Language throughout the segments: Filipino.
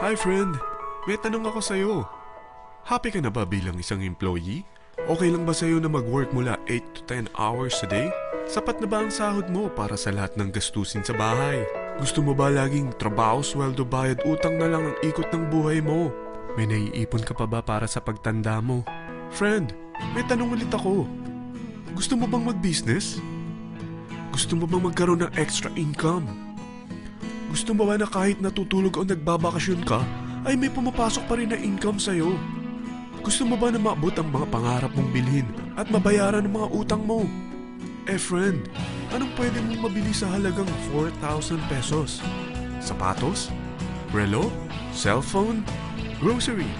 Hi friend, may tanong ako sa'yo. Happy ka na ba bilang isang employee? Okay lang ba sa'yo na mag-work mula 8 to 10 hours a day? Sapat na ba ang sahod mo para sa lahat ng gastusin sa bahay? Gusto mo ba laging trabaho, sweldo, bayad, utang na lang ang ikot ng buhay mo? May naiipon ka pa ba para sa pagtanda mo? Friend, may tanong ulit ako. Gusto mo bang mag-business? Gusto mo bang magkaroon ng extra income? Gusto mo ba na kahit natutulog o nagbabakasyon ka, ay may pumapasok pa rin na income sa'yo? Gusto mo ba na maabot ang mga pangarap mong bilhin at mabayaran ang mga utang mo? Friend, anong pwede mong mabili sa halagang 4,000 pesos? Sapatos? Relo? Cellphone? Grocery?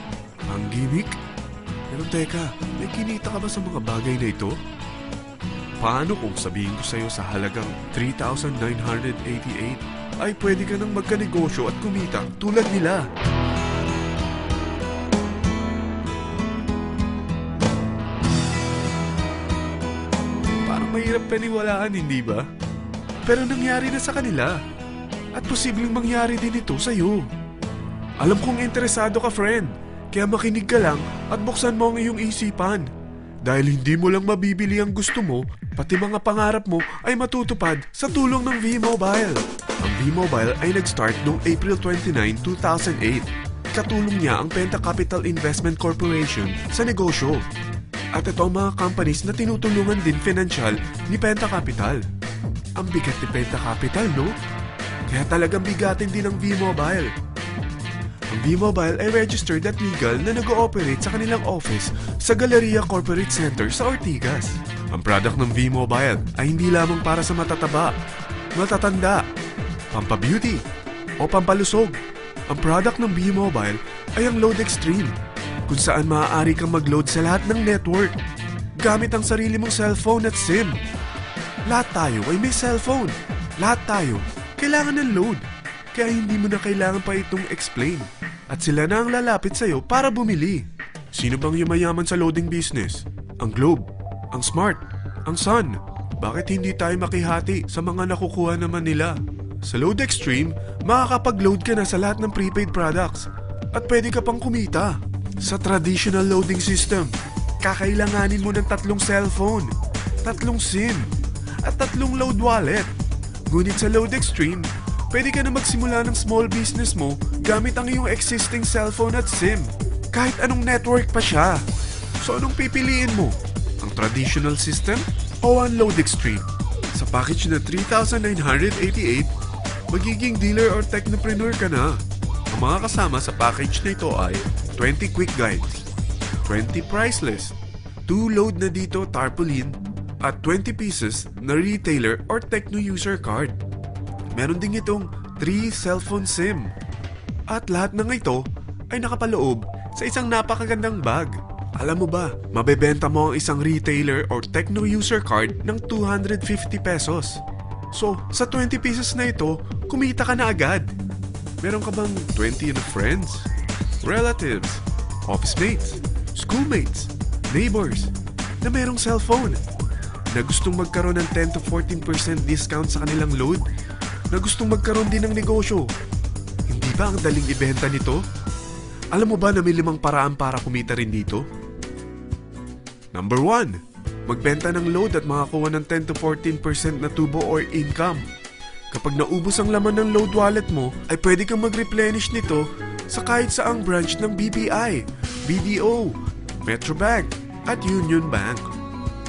Ang gimmick? Pero teka, may kinita ka ba sa mga bagay na ito? Paano kung sabihin ko sa'yo sa halagang 3,988 ay pwede ka nang magkanegosyo at kumita tulad nila? Parang mahirap paniwalaan, hindi ba? Pero nangyari na sa kanila. At posibleng mangyari din ito sa'yo. Alam kong interesado ka, friend. Kaya makinig ka lang at buksan mo ang iyong isipan. Dahil hindi mo lang mabibili ang gusto mo, pati mga pangarap mo ay matutupad sa tulong ng V-Mobile. Ang V-Mobile ay nag-start noong April 29, 2008. Katulong niya ang Penta Capital Investment Corporation sa negosyo. At ito ang mga companies na tinutulungan din financial ni Penta Capital. Ang bigat ni Penta Capital, no? Kaya talagang bigatin din ang V-Mobile. Ang V-Mobile ay registered at legal na nag-ooperate sa kanilang office sa Galleria Corporate Center sa Ortigas. Ang product ng V-Mobile ay hindi lamang para sa matataba, matatanda, pampabeauty, o pampalusog. Ang product ng V-Mobile ay ang Load Extreme, kung saan maaari kang mag-load sa lahat ng network gamit ang sarili mong cellphone at SIM. Lahat tayo ay may cellphone. Lahat tayo kailangan ng load. Kaya hindi mo na kailangan pa itong explain. At sila na ang lalapit sa'yo para bumili. Sino bang yumayaman sa loading business? Ang Globe, ang Smart, ang Sun. Bakit hindi tayo makihati sa mga nakukuha naman nila? Sa Load Extreme, makakapag-load ka na sa lahat ng prepaid products. At pwede ka pang kumita. Sa traditional loading system, kakailanganin mo ng 3 cellphone, 3 SIM, at 3 load wallet. Ngunit sa Load Extreme, pwede ka na magsimula ng small business mo gamit ang iyong existing cellphone at SIM. Kahit anong network pa siya. So anong pipiliin mo? Ang traditional system o ang Load Extreme? Sa package na 3,988, magiging dealer or technopreneur ka na. Ang mga kasama sa package na ito ay 20 quick guides, 20 price list, 2 load na dito tarpaulin, at 20 pieces na retailer or techno user card. Meron din itong 3 cellphone SIM. At lahat ng ito ay nakapaloob sa isang napakagandang bag. Alam mo ba, mabebenta mo ang isang retailer or techno user card ng 250 pesos. So, sa 20 pieces na ito, kumita ka na agad. Meron ka bang 20 na friends, relatives, office mates, schoolmates, neighbors na merong cellphone na gustong magkaroon ng 10 to 14% discount sa kanilang load? Na gustong magkaroon din ng negosyo? Hindi ba ang daling ibenta nito? Alam mo ba na may 5 paraan para kumita rin dito? Number 1, magbenta ng load at makakuha ng 10 to 14% na tubo or income. Kapag naubos ang laman ng load wallet mo, ay pwede kang mag-replenish nito sa kahit saang branch ng BPI, BDO, Metrobank, at Union Bank,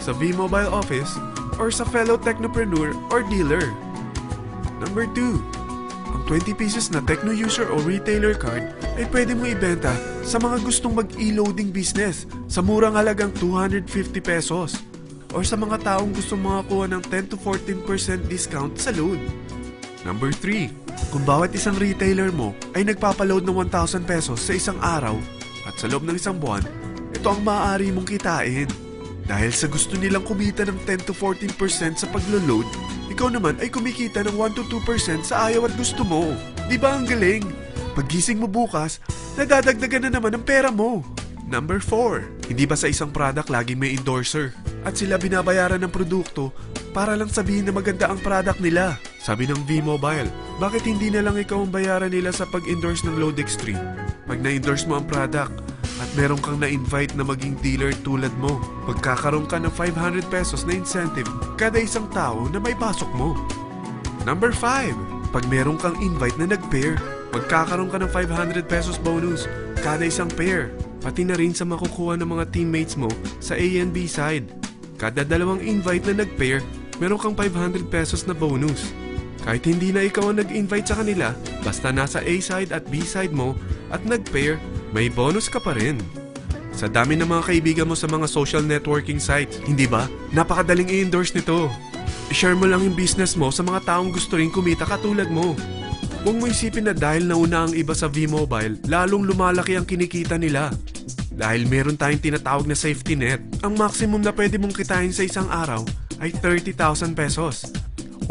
sa V-Mobile office, or sa fellow technopreneur or dealer. Number 2, ang 20 pieces na techno user o retailer card ay pwede mo ibenta sa mga gustong mag-e-loading business sa murang halagang 250 pesos or sa mga taong gustong makakuha ng 10 to 14% discount sa load. Number 3, kung bawat isang retailer mo ay nagpapaload ng 1,000 pesos sa isang araw at sa loob ng isang buwan, ito ang maaari mong kitain. Dahil sa gusto nilang kumita ng 10 to 14% sa paglo-load, ikaw naman ay kumikita ng 1 to 2% sa ayaw at gusto mo. Di ba ang galing? Paggising mo bukas, nadadagdagan na naman ang pera mo. Number 4, hindi ba sa isang product laging may endorser? At sila binabayaran ng produkto para lang sabihin na maganda ang product nila. Sabi ng V-Mobile, bakit hindi na lang ikaw ang bayaran nila sa pag-endorse ng Load Extreme? Pag na-endorse mo ang product at meron kang na-invite na maging dealer tulad mo, magkakaroon ka ng 500 pesos na incentive kada isang tao na may pasok mo. Number 5. Pag meron kang invite na nag-pair, magkakaroon ka ng 500 pesos bonus kada isang pair, pati na rin sa makukuha ng mga teammates mo sa A and B side. Kada dalawang invite na nag-pair, meron kang 500 pesos na bonus. Kahit hindi na ikaw ang nag-invite sa kanila, basta nasa A side at B side mo at nag-pair, may bonus ka pa rin. Sa dami ng mga kaibigan mo sa mga social networking sites, hindi ba? Napakadaling i-endorse nito. I-share mo lang yung business mo sa mga taong gusto rin kumita katulad mo. Huwag mo isipin na dahil nauna ang iba sa V-Mobile, lalong lumalaki ang kinikita nila. Dahil meron tayong tinatawag na safety net, ang maximum na pwede mong kitain sa isang araw ay 30,000 pesos.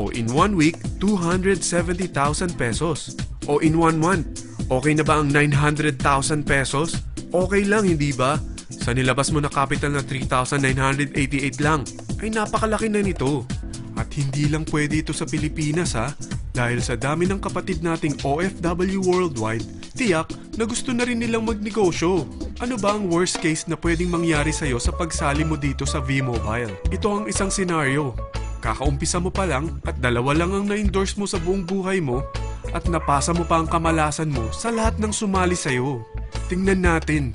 O in 1 week, 270,000 pesos. O in 1 month, okay na ba ang 900,000 pesos? Okay lang, hindi ba? Sa nilabas mo na capital na 3,988 lang, ay napakalaki na nito. At hindi lang pwede ito sa Pilipinas ha, dahil sa dami ng kapatid nating OFW worldwide, tiyak na gusto na rin nilang magnegosyo. Ano ba ang worst case na pwedeng mangyari sa'yo sa pagsali mo dito sa V-Mobile? Ito ang isang senaryo. Kakaumpisa mo pa lang at dalawa lang ang na-endorse mo sa buong buhay mo at napasa mo pa ang kamalasan mo sa lahat ng sumali sa'yo. Tingnan natin.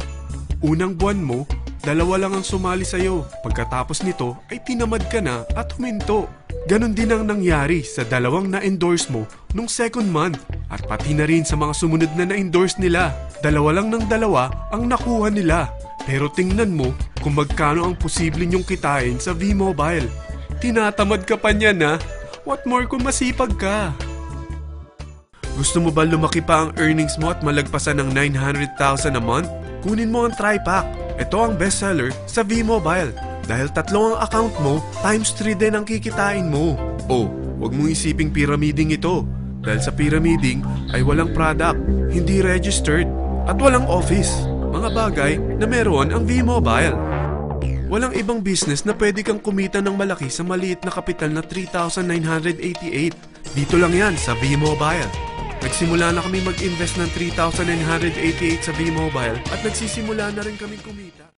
Unang buwan mo, dalawa lang ang sumali sa'yo. Pagkatapos nito ay tinamad ka na at huminto. Ganon din ang nangyari sa dalawang na-endorse mo nung second month at pati na rin sa mga sumunod na na-endorse nila. Dalawa lang ng dalawa ang nakuha nila. Pero tingnan mo kung magkano ang posible nyong kitain sa V-Mobile. Tinatamad ka pa niyan ha? What more kung masipag ka? Gusto mo ba lumaki pa ang earnings mo at malagpasan ng 900,000 a month? Kunin mo ang TriPack. Ito ang bestseller sa V-Mobile. Dahil 3 ang account mo, times 3 din ang kikitain mo. Oh, wag mong isiping pyramiding ito. Dahil sa pyramiding ay walang product, hindi registered, at walang office. Mga bagay na meron ang V-Mobile. Walang ibang business na pwede kang kumita ng malaki sa maliit na kapital na 3,988. Dito lang yan sa V-Mobile. Nagsimula na kami mag-invest ng 3,988 sa V-Mobile at nagsisimula na rin kami kumita.